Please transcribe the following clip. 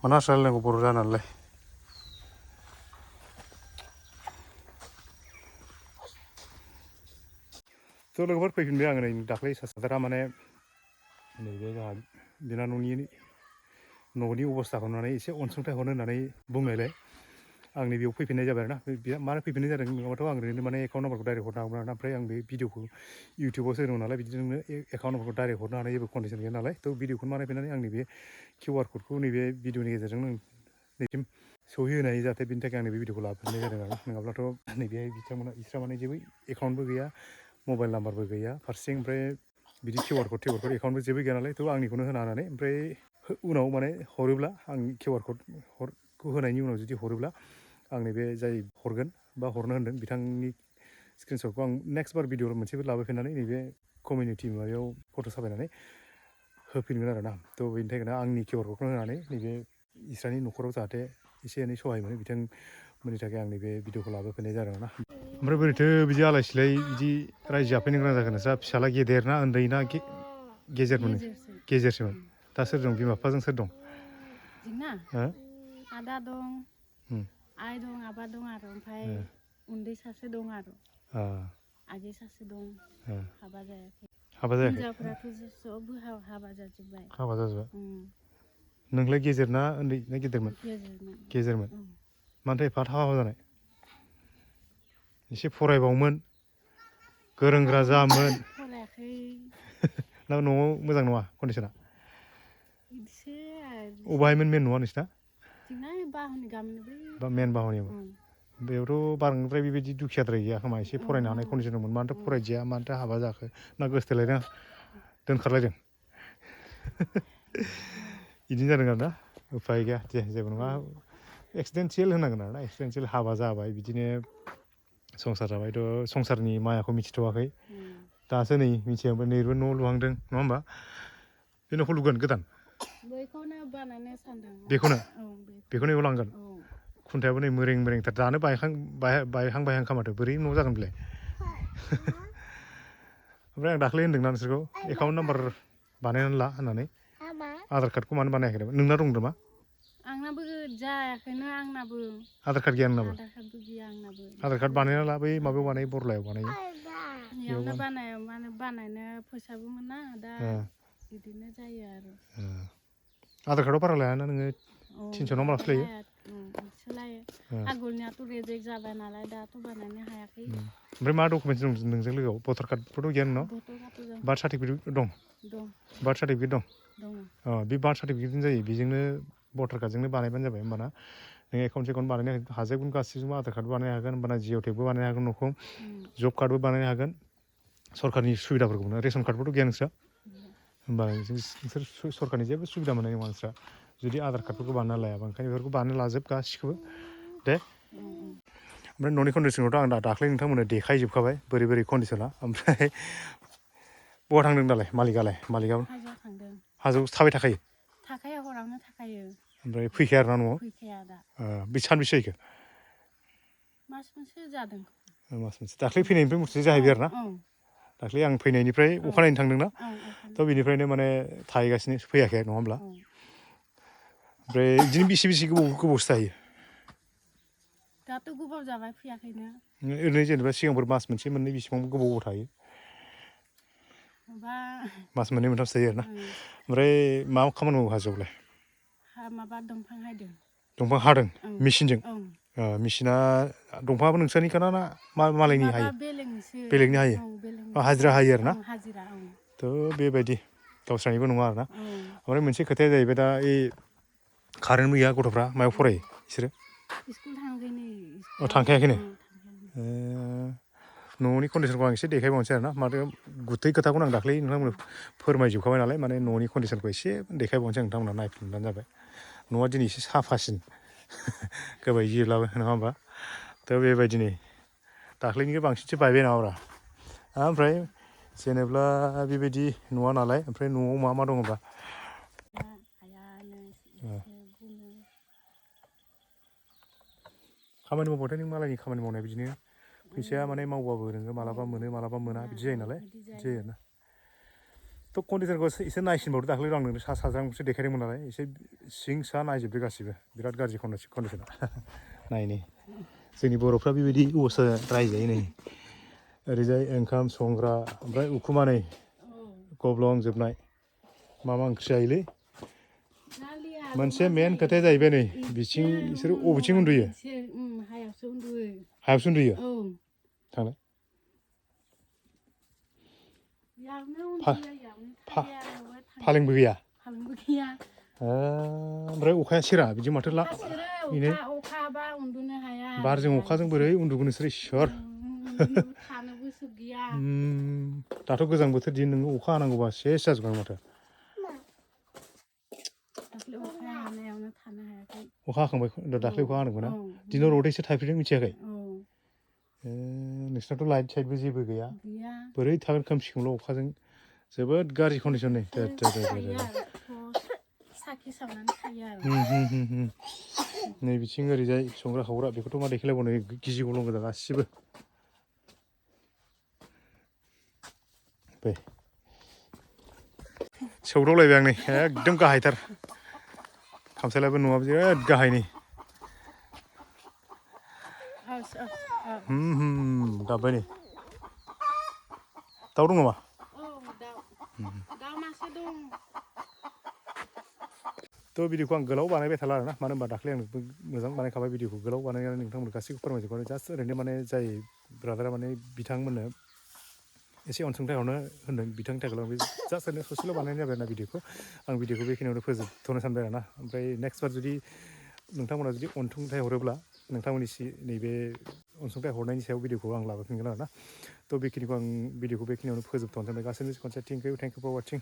mana raयलायनांगौ बर' जानानैलाय थ' लोगोफोर फैफिनबाय आङो नै दाख्लै सासेरा माने नैबे जोंहा बिनानावनि न'नि अबस्थाखौ नुनानै एसे अनसुंथाइ हरनो होननानै बुंनायलाय आं नै बेयाव फैफिननाय जाबाय आरोना मानो फैफिननाय जादों नङाबाथ' आं ओरैनो माने एकाउन्ट नाम्बारखौ डाइरेक्ट हरनो हागौमोन आरोना ओमफ्राय आं बे भिडिअखौ इउटुबावसो होदों नालाय बिदिनो एकाउन्ट नाम्बारखौ डाइरेक्ट हरनो हानाय जेबो कन्डिसन गैया नालाय थ' भिडिअखौनो बानायफिननानै आंनि बे QR क'डखौ नैबे भिडिअनि गेजेरजों नैसिम सौहैहोनो हायो जाहाथे बिनि थाखाय आं बे भिडिअखौ लाबोफिननाय जादों आरो नङाब्लाथ' नैबेहाय बिस्रा माने जेबो एकाउन्टबो गैया मबाइल नाम्बारबो गैया फारसेथिं ओमफ्राय बिदि QR क'ड एकाउन्टबो जेबो गैया नालाय थ' आंनिखौनो होना होनानै ओमफ्राय उनाव माने हरोब्ला आं QR क'डखौ होनायनि उनाव जुदि हरोब्ला आंनि बे जाय हरगोन बा हरनो होनदों बिथांनि स्क्रिनशटखौ आं नेक्स्ट बार भिडिअ मोनसेबो लाबोफिननानै नैबे कमिउनिटि माबायाव फट' साफायनानै होफिनगोन आरोना थ' बेनि थाखायनो आंनि QR क'डखौनो होनानै नैबे इसोरनि न'खराव जाहाथे एसे एनै सहाय मोनो बिथांमोननि थाखाय आं नैबे भिडिअखौ लाबोफिननाय जादों ना ओमफ्राय बोरैथो बिदि आलाय सिलाय बिदि रायजो जाफैनो गोनां जागोन नोंस्रा फिसाला गेदेर ना उन्दै ना गेजेरमोन गेजेरसोमोन दा सोर दं बिमा बिफाजों सोर दं जोंना आदा दं आइ दं आबा दं आरो ओमफ्राय उन्दै सासे दं आरो आगै सासे दं हाबा जायाखै हिनजावफोराथ' सबबो हाबा जाजोब्बाय नोंलाय गेजेर ना उन्दै ना गेदेरमोन गेजेरमोन मानोथो एफा हाबा जानाय एसे फरायबावोमोन गोरों गोरा जामोन फरायाखै ना न'आव मोजां नङा कन्डिसना बिदिसो अबेहायमोन मेन न'आ नोंसिना जोंना बाहनि गामिनि बा मेन बाहनियाव बेयावथ' बांद्राय बेबायदि दुखियाद्राय गैया खोमा एसे फरायनो हानाय कन्डिसन दंमोन मानोथो फरायदिया मानोथो हाबा जाखो ना गोसथोलायदों दोनखारलायदों बिदिनो जादों आरोना उफाय गैया दे जेबो नङा एक्सिडेन्सियेल होनांगोन आरोना एक्सिडेन्सियेल हाबा जाबाय बिदिनो संसार जाबायथ' संसारनि मायाखौ मिथिथ'वाखै दासो नै मिथिया ओमफ्राय नैबो न' लुहांदों नङा होमबा बे न'खौ लुगोन गोदान बेखौनो बानायनो सानदों बेखौनो बेयाव लांगोन खुन्थायाबो नै मोरेंथार दानो बायहां खामाथो बोरै न' जागोन बेलाय ओमफ्राय आं दाख्लै होनदोंना नोंसोरखौ एकाउन्ट नाम्बार बानायनानै ला होननानै आधार कार्डखौ मानो बानायाखै नोंना दं नामा आंनाबो जायाखैनो आंनाबो आधार कार्ड गैया नोंनाबो आधार कार्ड बानायना ला बै माबायाव बानायो बरलायाव बानायो बेयावनो बानायनो फैसाबो मोना दा बिदिनो जायो आरो आधार कार्डआव बारा लायाना नोङो 300 ना मालासो लायो सोलायो आगोलनियाथ' रेजेक्ट जाबाय नालाय दाथ' बानायनो हायाखै ओमफ्राय मा डकुमेन्टस दं नोंजों लोगोआव भटार कार्डफोरथ' गैया नोंनाव बार्थ सार्टिफिकेट दं बार्थ सार्टिफिकेट दं बे बार्थ सार्टिफिकेटजों जायो बेजोंनो भटार कार्डजोंनो बानायबानो जाबाय होमबाना नों एकाउन्ट बानायनो हाजोबगोन गासैजोंबो आधार कार्डबो बानायनो हागोन होमबाना जिअ टेगबो बानायनो हागोन न'खौ जब कार्डबो बानायनो हागोन सरकारनि सुबिदाफोरखौ मोनो रेसन कार्डबोथ' गैया नोंस्रा होमबा नोंसोर सरकारनि जेबो सुबिदा मोननाय नङा नोंस्रा जुदि आधार कार्डफोरखौ बानायना लायाबा ओंखायनो बेफोरखौ बानायना लाजोब गासिखौबो दे ओमफ्राय न'नि कन्डिसनखौथ' आं दाख्लै नोंथांमोननो देखायजोबखाबाय बोरै बोरै कन्डिसना ओमफ्राय बहा थांदों दालाय मालिकआ हाजोआव थाबाय थाखायो हरावनो थाखायो ओमफ्राय फैखाया आरोना न'आव दा बे सानबेसे जाहैखो मास मोनसे जादों मास मोनसे दाख्लै फैनायनिफ्राय मुथुथे जाहैबाय आरोना दाख्लै आं फैनायनिफ्राय अखानायैनो थांदोंना थ' बिनिफ्रायनो माने थाहैगासिनो फैयाखै नङा होमब्ला ओमफ्राय बिदिनो बेसे गोबावसो थायो दाथ' गोबाव जाबाय फैयाखैनो ओरैनो जेनेबा सिगांफोर मास मोनसे मोननै बेसेबां गोबाव थायो मास मोननै मोनथामसो थायो आरोना ओमफ्राय मा खामानि मावो हाजोआवलाय माबा दंफां हादों दंफां हादों मेचिनजों मेचिना दंफाङाबो नोंसोरनिखाना ना मालायनि हायो बेलेगनि हायो हाजिरा हायो आरोना थ' बेबायदि गावस्रानिबो नङा आरोना ओमफ्राय मोनसे खोथाया जाहैबाय दा कारेन्टबो गैया गथ'फ्रा मायाव फरायो बिसोरो थांखायाखैनो न'नि कन्डिसनखौ आं एसे देखायबावनोसै आरोना माथो गुथै खोथाखौनो आं दाख्लै नोंथांमोननो फोरमायजोबखाबाय नालाय माने न'नि कन्डिसनखौ एसे देखायबावनोसै आं नोंथांमोनहा नायफिनबानो जाबाय न'आ दिनै एसे साफासिन गोबाय गियोब्लाबो नङा होमबा थ' बेबायदिनो दाख्लैनिखौ बांसिनसो बायबाय नामाब्रा ओमफ्राय जेनेब्ला बेबायदि न'आ नालाय ओमफ्राय न'आव मा मा दङबा खामानि मावबाथाय नों मालायनि खामानि मावनाया बिदिनो फैसाया माने मावबाबो नोङो मालाबा मोनो मालाबा मोना बिदि जायो नालाय बिदि जायो आरोना थ' कन्डिसनखौ एसे नायसिनबावदो दाख्लै आं नोंनो सा साज्रांसो देखायदोंमोन नालाय एसे सिं सा नायजोबदो गासिबो बिराद गाज्रि कन्डिसना नायनि जोंनि बर'फ्रा बेबायदि अबस्था रायजायो नै ओरैजाय ओंखाम संग्रा ओमफ्राय उखुमा नै गब्लं जोबनाय मा ओंख्रि जायोलै मोनसे मेन खोथाया जाहैबाय नै बिथिं बिसोरो बबेथिं उन्दुयो हायावसो उन्दुयो थांलाय फालेंबो गैया ओमफ्राय अखाया सेरा बिदि माथो बारजों अखाजों बोरै उन्दुगोन नोंसोर इसोर दाथ' गोजां बोथोर दिन नोङो अखा हानांगौबा सेस जाजोबगोन माथो अखा हाखांबाय दाख्लै अखा हादोंमोन ना दिनाव रदैसो थाइफ्रिदों मिथियाखै नोंसिनाथ' लाइट साइटबो जेबो गैया बोरै थागोन खोमसि खोमलाव अखाजों जोबोद गाज्रि कन्डिसन नै नै बिथिं ओरैजाय संग्रा खावग्रा बेखौथ' मा देखायलायबावनो गिजि गलं गोजा गासिबो सौदावलायबाय आं नै एकदम गाहायथार खामसालायाबो न'आबो बिराद गाहायनि गाबबाय नै दाउ दं नामा थ' भिडिअखौ आं गोलाव बानायबाय थाला आरोना मानो होनबा दाख्लै आं मोजां बानायखाबाय भिडिअखौ गोलाव बानायनानै नोंथांमोन गासैखौ फोरमायजोबबाय जास्ट ओरैनो माने जाय ब्रादारा माने बिथांमोननो एसे अनसुंथाइ हरनो होनदों बिथांनि थाखाय आं बे जास्ट ओरैनो ससेल' बानायनाय जाबाय आरोना भिडिअखौ आं भिडिअखौ बेखिनियावनो फोजोबथ'नो सानबाय आरोना ओमफ्राय नेक्स्ट बार जुदि नोंथांमोना जुदि अनसुंथाइ हरोब्ला नोंथांमोननि नैबे अनसुंथाइ हरनायनि सायाव भिडिअखौ आं लाबोफिनगोन आरोना थ' बेखिनिखौ आं भिडिअखौ बेखिनियावनो फोजोबथ'नो सानबाय गासैबो खनसे थेंक इउ फर वाचिं